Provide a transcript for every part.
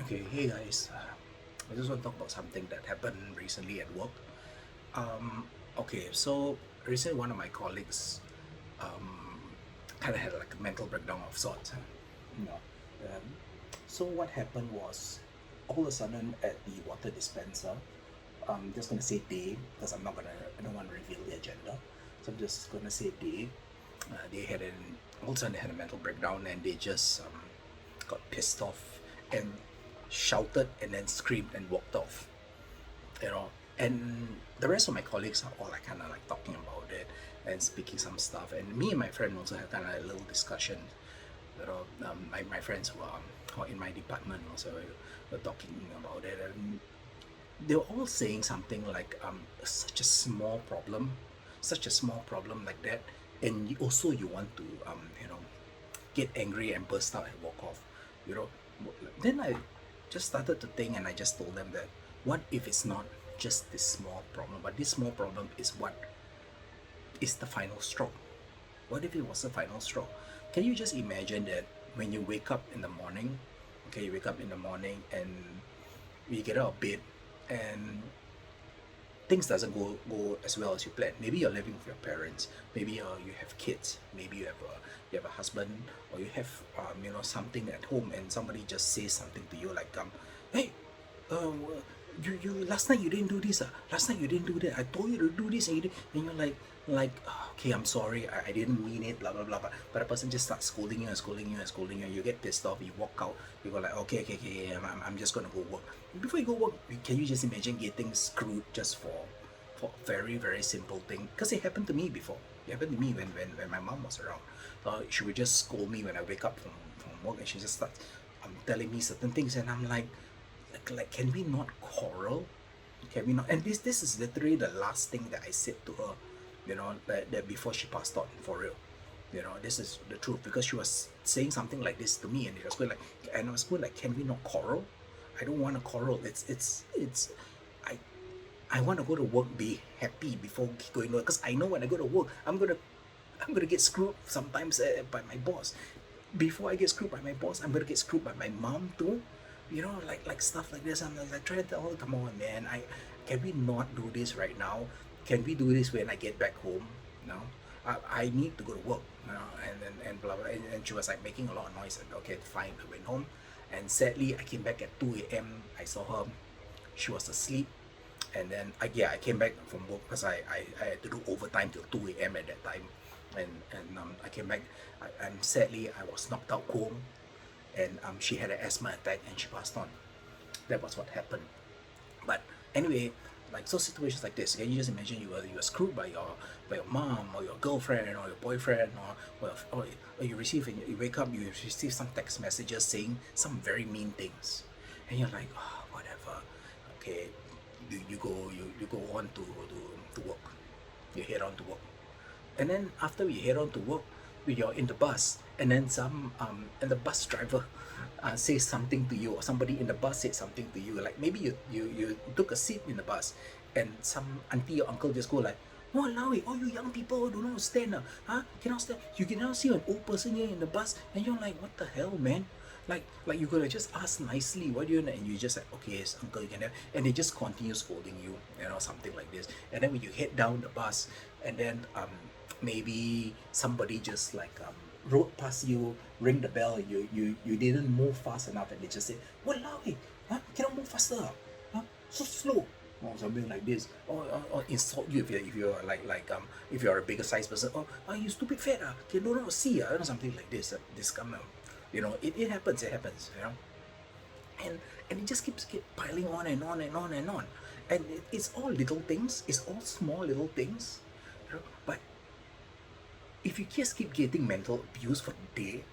Okay, hey guys. I just want to talk about something that happened recently at work. Okay, so recently one of my colleagues kind of had like a mental breakdown of sorts. You know, um, so what happened was all of a sudden at the water dispenser, I'm just gonna say they because I don't want to reveal their gender. So I'm just gonna say they. All of a sudden they had a mental breakdown and they just got pissed off and shouted and then screamed and walked off, you know. And the rest of my colleagues are all like kind of like talking about it and speaking some stuff. And me and my friend also had kind of a little discussion. My friends who are in my department also were talking about it, and they were all saying something like such a small problem like that, and also you want to get angry and burst out and walk off, you know. Then I just started to think, and I just told them that what if it's not just this small problem, but this small problem is what is the final straw? What if it was the final straw? Can you just imagine that when you wake up in the morning, okay, you wake up in the morning and you get out of bed and things doesn't go as well as you plan. Maybe you're living with your parents. Maybe you have kids. Maybe you have a husband, or you have something at home, and somebody just says something to you like hey, um, you last night you didn't do this. Last night you didn't do that. I told you to do this, and and you're like okay, I'm sorry. I didn't mean it. Blah blah blah. But a person just starts scolding you and scolding you and scolding you. You get pissed off. You walk out. You go like okay. I'm just gonna go work. Before you go work, can you just imagine getting screwed just for a very very simple thing? Because it happened to me before. It happened to me when my mom was around. She would just scold me when I wake up from work, and she just starts telling me certain things, and I'm like, can we not quarrel? Can we not? And this is literally the last thing that I said to her, that before she passed on, for real. This is the truth, because she was saying something like this to me, and I was going like, can we not quarrel? I don't want to quarrel. It's I I want to go to work, be happy before going to work, because I know when I go to work, I'm gonna get screwed sometimes by my boss. Before I get screwed by my boss, I'm gonna get screwed by my mom too. Like stuff like this. I'm like trying to tell her, come on, man. Can we not do this right now? Can we do this when I get back home? No, I need to go to work. And blah blah. And she was like making a lot of noise. And okay, fine. I went home, and sadly, I came back at 2 a.m. I saw her. She was asleep. And then I came back from work because I had to do overtime till 2 a.m. at that time. And I came back, and sadly I was knocked out cold, and she had an asthma attack and she passed on. That was what happened. But anyway, like, so situations like this, can you just imagine you were screwed by your mom or your girlfriend or your boyfriend, or you receive, and you wake up, you receive some text messages saying some very mean things, and you're like, oh, whatever. Okay, you go on to work. You head on to work, and then after we head on to work, you're in the bus, and then and the bus driver says something to you, or somebody in the bus said something to you, like maybe you took a seat in the bus, and some auntie or uncle just go like, "Walao, all you young people don't know how to stand, huh? Cannot stand. You cannot see an old person here in the bus," and you're like, "What the hell, man?" Like you gotta just ask nicely, what do you know? And you just like, okay, yes, uncle, you can have, and they just continue scolding you, something like this. And then when you head down the bus, and then maybe somebody just like rode past you, ring the bell, you didn't move fast enough, and they just say, "Walao, huh? Cannot move faster, huh? So slow." Or something like this, or insult you if you're if you're a bigger size person. Oh, you stupid fat, can don't know how to see, something like this. This come out, it happens. It happens, and it just keep piling on and on and on and on, and it's all little things. It's all small little things, but if you just keep getting mental abuse for the day,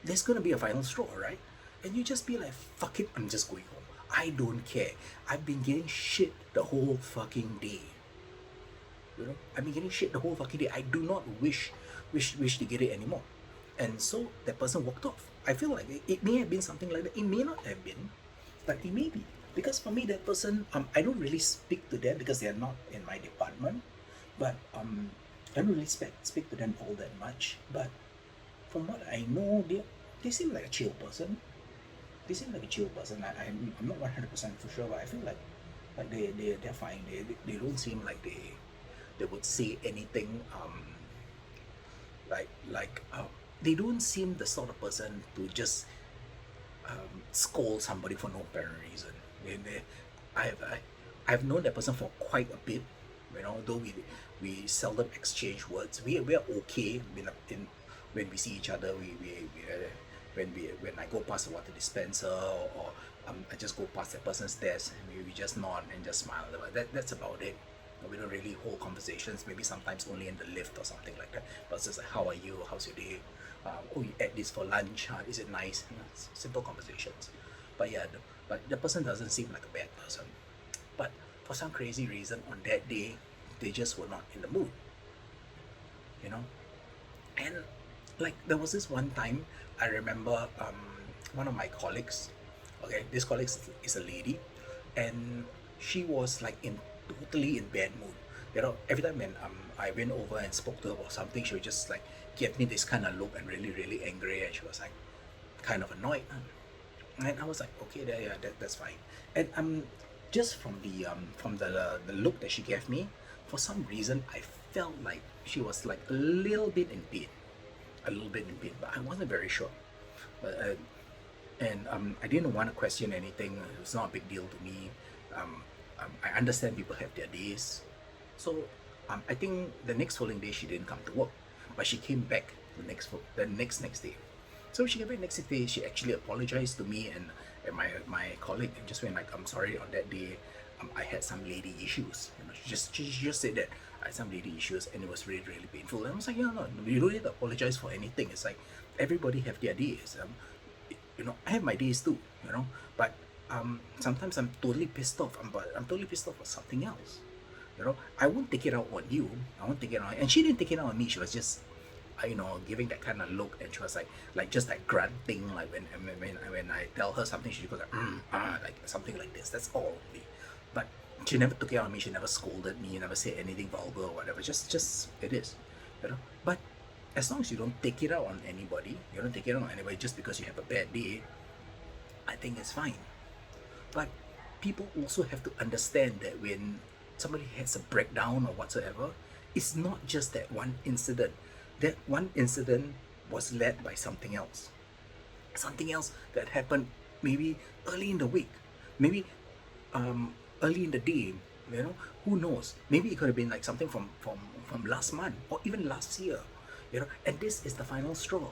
there's gonna be a final straw, right? And you just be like, fuck it, I'm just going home. I don't care. I've been getting shit the whole fucking day. I've been getting shit the whole fucking day. I do not wish to get it anymore. And so that person walked off. I feel like it may have been something like that. It may not have been, but it may be. Because for me, that person, I don't really speak to them because they are not in my department. But I don't really speak to them all that much. But from what I know, they seem like a chill person. they seem like a chill person. I'm not 100% for sure, but I feel like they're fine. They don't seem like they would say anything they don't seem the sort of person to just scold somebody for no apparent reason. They, I've known that person for quite a bit, though we seldom exchange words. We are okay when we see each other. When I go past the water dispenser, or I just go past that person's desk, and we just nod and just smile. That's about it. We don't really hold conversations. Maybe sometimes only in the lift or something like that. But it's just like, how are you? How's your day? Oh, you ate this for lunch. Is it nice? Simple conversations. But yeah, but the person doesn't seem like a bad person. But for some crazy reason, on that day, they just were not in the mood. You know, and like there was this one time I remember one of my colleagues. Okay, this colleague is a lady, and she was like in totally in bad mood. Every time when I went over and spoke to her about something, she would just like give me this kind of look and really really angry, and she was like kind of annoyed. And I was like, okay, yeah, that's fine. And just from the look that she gave me, for some reason I felt like she was like a little bit in pain, but I wasn't very sure. But and I didn't want to question anything. It was not a big deal to me. I understand people have their days, so I think the next following day she didn't come to work, but she came back the next day. So she came back next day. She actually apologized to me and my colleague, and just went like, I'm sorry, on that day I had some lady issues. She just said that I had some lady issues, and it was really really painful. And I was like, yeah, no, you don't need to apologize for anything. It's like everybody have their days. I have my days too. But sometimes I'm totally pissed off. But I'm totally pissed off for something else. I won't take it out on you. I won't take it out, and she didn't take it out on me. She was just giving that kind of look, and she was like just like grunting, like when I tell her something, she goes like, like something like this. That's all only. But she never took it out on me. She never scolded me. Never said anything vulgar or whatever. Just it is. But as long as you don't take it out on anybody, you don't take it out on anybody just because you have a bad day, I think it's fine. But people also have to understand that when somebody has a breakdown or whatsoever, it's not just that one incident. That one incident was led by something else. Something else that happened maybe early in the week, maybe early in the day. Who knows? Maybe it could have been like something from last month or even last year. And this is the final straw.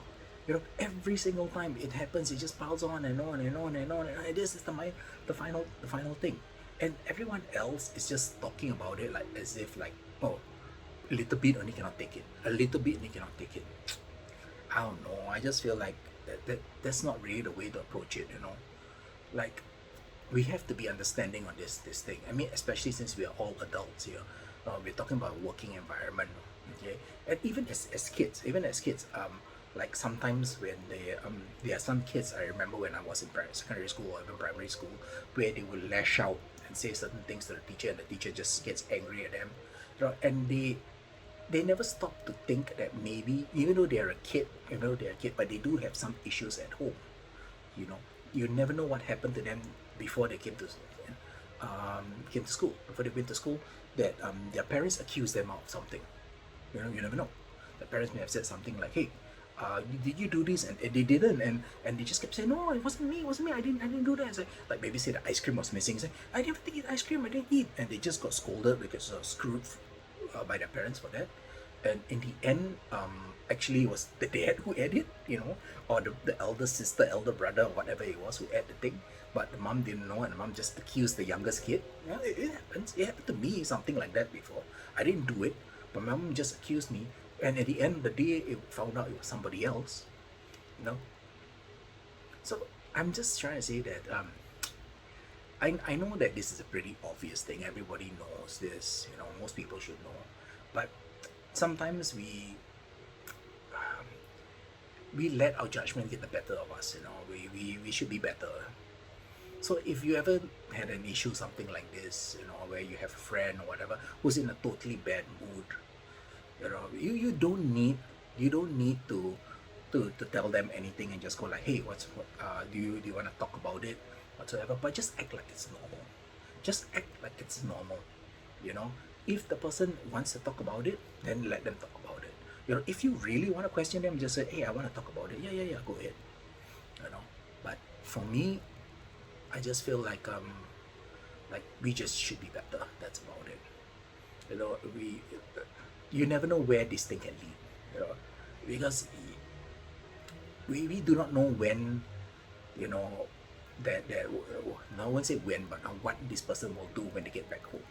Every single time it happens, it just piles on and on and on and on, and this is the final thing. And everyone else is just talking about it like as if like, oh, a little bit only cannot take it, a little bit only cannot take it. I don't know, I just feel like that's not really the way to approach it. Like, we have to be understanding on this thing. I mean, especially since we are all adults here. We're talking about working environment, okay? And even as kids, like sometimes when there are some kids, I remember when I was in secondary school or even primary school, where they will lash out and say certain things to the teacher, and the teacher just gets angry at them. And they never stop to think that maybe, even though they're a kid, but they do have some issues at home. You know, you never know what happened to them before they came to school. Before they went to school, that their parents accused them of something. You never know. The parents may have said something like, "Hey, did you do this?" And they didn't, and they just kept saying, "No, it wasn't me. I didn't do that." It's like maybe say the ice cream was missing. Say, "I didn't eat ice cream. I didn't eat," and they just got scolded because screwed by their parents for that. And in the end, actually it was the dad who ate it, or the elder sister, elder brother, or whatever it was who ate the thing. But the mom didn't know, and the mom just accused the youngest kid. It happens. It happened to me, something like that before. I didn't do it, but my mom just accused me. And at the end of the day, it found out it was somebody else. You know. So I'm just trying to say that I know that this is a pretty obvious thing. Everybody knows this. Most people should know. But sometimes we let our judgment get the better of us. We should be better. So if you ever had an issue, something like this, where you have a friend or whatever who's in a totally bad mood, you don't need to to tell them anything and just go like, hey, do you want to talk about it whatsoever, but just act like it's normal. Just act like it's normal, you know. If the person wants to talk about it, then let them talk about it. You know, if you really want to question them, just say, hey, I want to talk about it. Yeah, go ahead, you know. But for me, I just feel like we just should be better. That's about it. You know, you never know where this thing can lead, you know, because we do not know when, you know, that no one say when, but what this person will do when they get back home,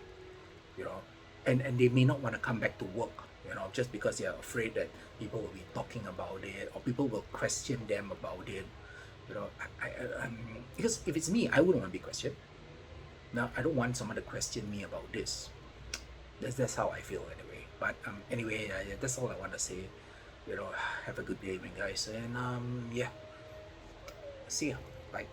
you know. And they may not want to come back to work, you know, just because they're afraid that people will be talking about it or people will question them about it, you know. Because if it's me, I wouldn't want to be questioned. Now I don't want someone to question me about this. That's how I feel anyway. But anyway, yeah, that's all I want to say. You know, have a good day, evening, guys, and yeah, see ya. Bye.